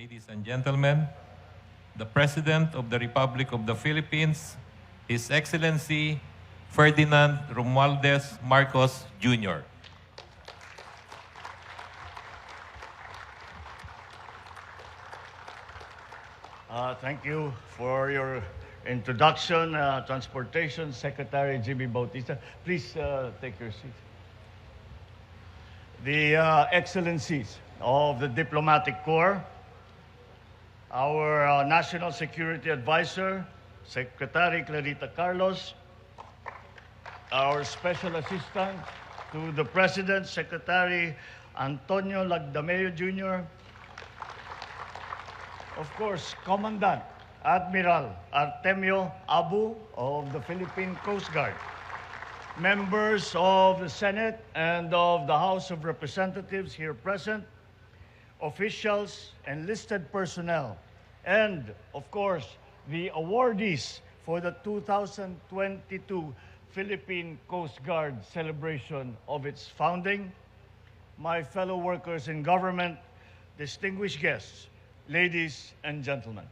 ladies and gentlemen, the President of the Republic of the Philippines, His Excellency Ferdinand Romualdez Marcos Jr. Thank you for your introduction, Transportation Secretary Jimmy Bautista. Please take your seat. The excellencies of the Diplomatic Corps, our National Security Advisor, Secretary Clarita Carlos, our Special Assistant to the President, Secretary Antonio Lagdameo Jr., of course, Commandant Admiral Artemio Abu of the Philippine Coast Guard, members of the Senate and of the House of Representatives here present, officials, enlisted personnel, and, of course, the awardees for the 2022 Philippine Coast Guard celebration of its founding, my fellow workers in government, distinguished guests, ladies and gentlemen,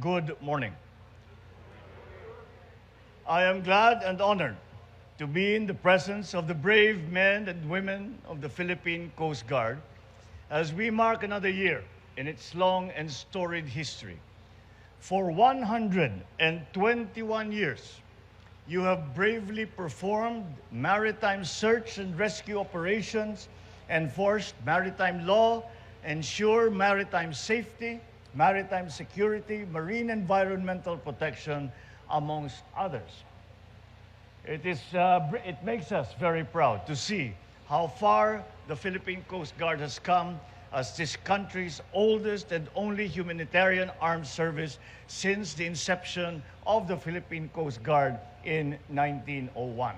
good morning. I am glad and honored to be in the presence of the brave men and women of the Philippine Coast Guard as we mark another year in its long and storied history. For 121 years, you have bravely performed maritime search and rescue operations, enforced maritime law, ensure maritime safety, maritime security, marine environmental protection, amongst others. It makes us very proud to see how far the Philippine Coast Guard has come as this country's oldest and only humanitarian armed service since the inception of the Philippine Coast Guard in 1901.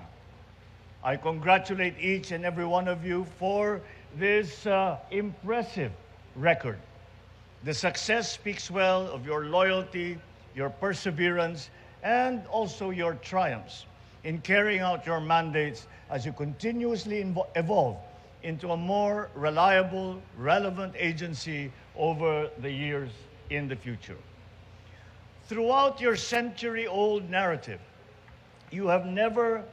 I congratulate each and every one of you for this impressive record. The success speaks well of your loyalty, your perseverance, and also your triumphs in carrying out your mandates as you continuously evolve into a more reliable, relevant agency over the years in the future. Throughout your century-old narrative, you have never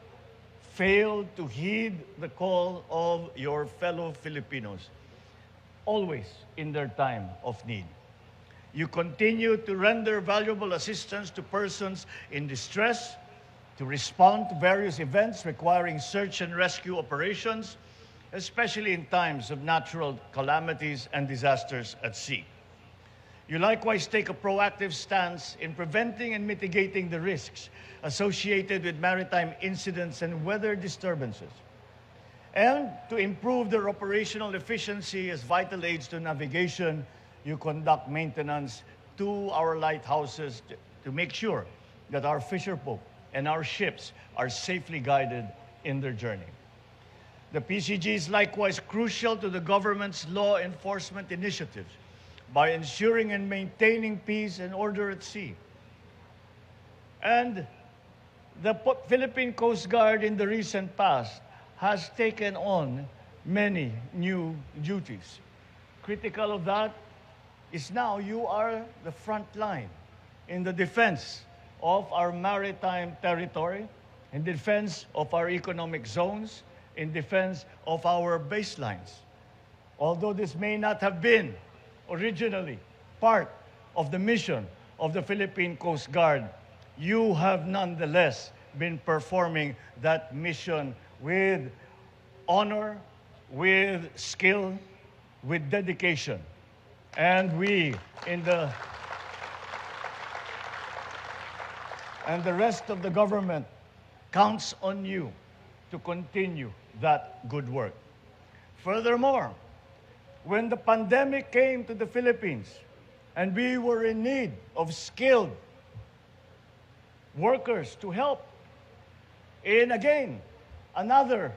failed to heed the call of your fellow Filipinos, always in their time of need. You continue to render valuable assistance to persons in distress, to respond to various events requiring search and rescue operations, especially in times of natural calamities and disasters at sea. You likewise take a proactive stance in preventing and mitigating the risks associated with maritime incidents and weather disturbances, and to improve their operational efficiency as vital aids to navigation. You conduct maintenance to our lighthouses to make sure that our fisherfolk and our ships are safely guided in their journey. The PCG is likewise crucial to the government's law enforcement initiatives by ensuring and maintaining peace and order at sea. And the Philippine Coast Guard in the recent past has taken on many new duties. Critical of that is now you are the front line in the defense of our maritime territory, in defense of our economic zones, in defense of our baselines. Although this may not have been originally part of the mission of the Philippine Coast Guard, you have nonetheless been performing that mission with honor, with skill, with dedication. And we and the rest of the government counts on you to continue that good work. Furthermore, when the pandemic came to the Philippines and we were in need of skilled workers to help in, again, another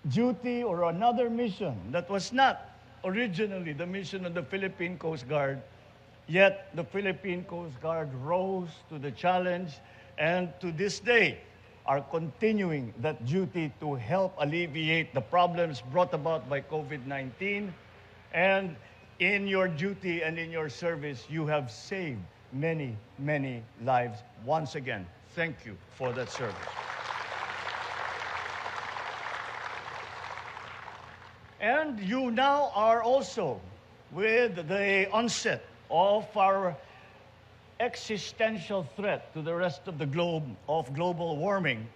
duty or another mission that was not originally the mission of the Philippine Coast Guard, yet the Philippine Coast Guard rose to the challenge and to this day are continuing that duty to help alleviate the problems brought about by COVID-19 and in your duty and in your service, you have saved many, many lives. Once again, thank you for that service. And you now are also, with the onset of our existential threat to the rest of the globe of global warming,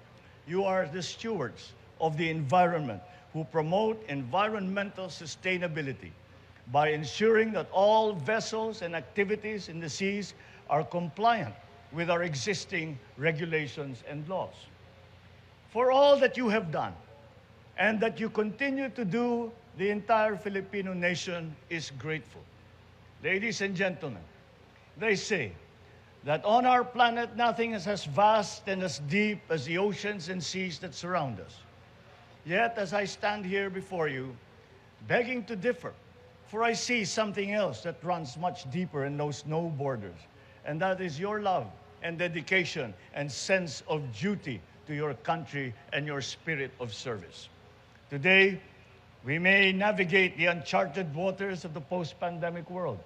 you are the stewards of the environment who promote environmental sustainability by ensuring that all vessels and activities in the seas are compliant with our existing regulations and laws. For all that you have done and that you continue to do, the entire Filipino nation is grateful. Ladies and gentlemen, they say that on our planet nothing is as vast and as deep as the oceans and seas that surround us. Yet, as I stand here before you, begging to differ, for I see something else that runs much deeper and knows no borders, and that is your love and dedication and sense of duty to your country and your spirit of service. Today, we may navigate the uncharted waters of the post-pandemic world.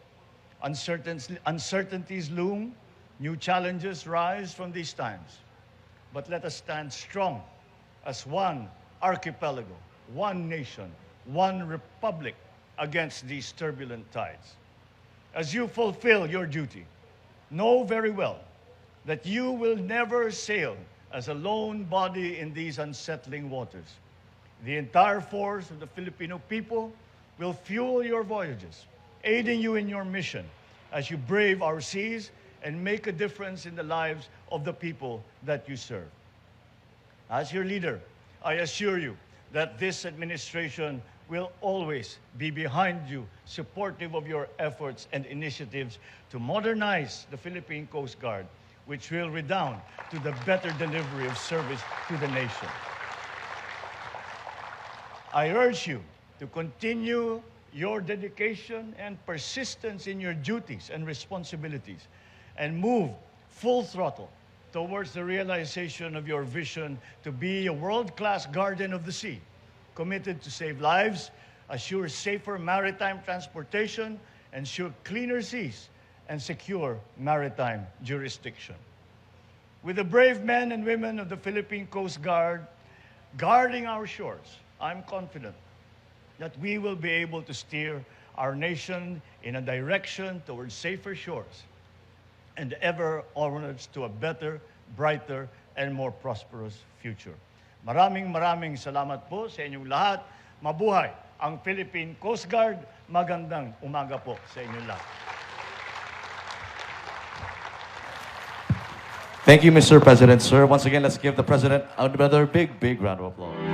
Uncertainties loom, new challenges rise from these times. But let us stand strong as one archipelago, one nation, one republic against these turbulent tides. As you fulfill your duty, know very well that you will never sail as a lone body in these unsettling waters. The entire force of the Filipino people will fuel your voyages, aiding you in your mission as you brave our seas and make a difference in the lives of the people that you serve. As your leader, I assure you that this administration will always be behind you, supportive of your efforts and initiatives to modernize the Philippine Coast Guard, which will redound to the better delivery of service to the nation. I urge you to continue your dedication and persistence in your duties and responsibilities and move full throttle towards the realization of your vision to be a world-class guardian of the sea, committed to save lives, assure safer maritime transportation, ensure cleaner seas, and secure maritime jurisdiction. With the brave men and women of the Philippine Coast Guard guarding our shores, I'm confident that we will be able to steer our nation in a direction towards safer shores and ever onwards to a better, brighter, and more prosperous future. Maraming salamat po sa inyong lahat. Mabuhay ang Philippine Coast Guard. Magandang umaga po sa inyong lahat. Thank you, Mr. President, sir. Once again, let's give the President another big round of applause.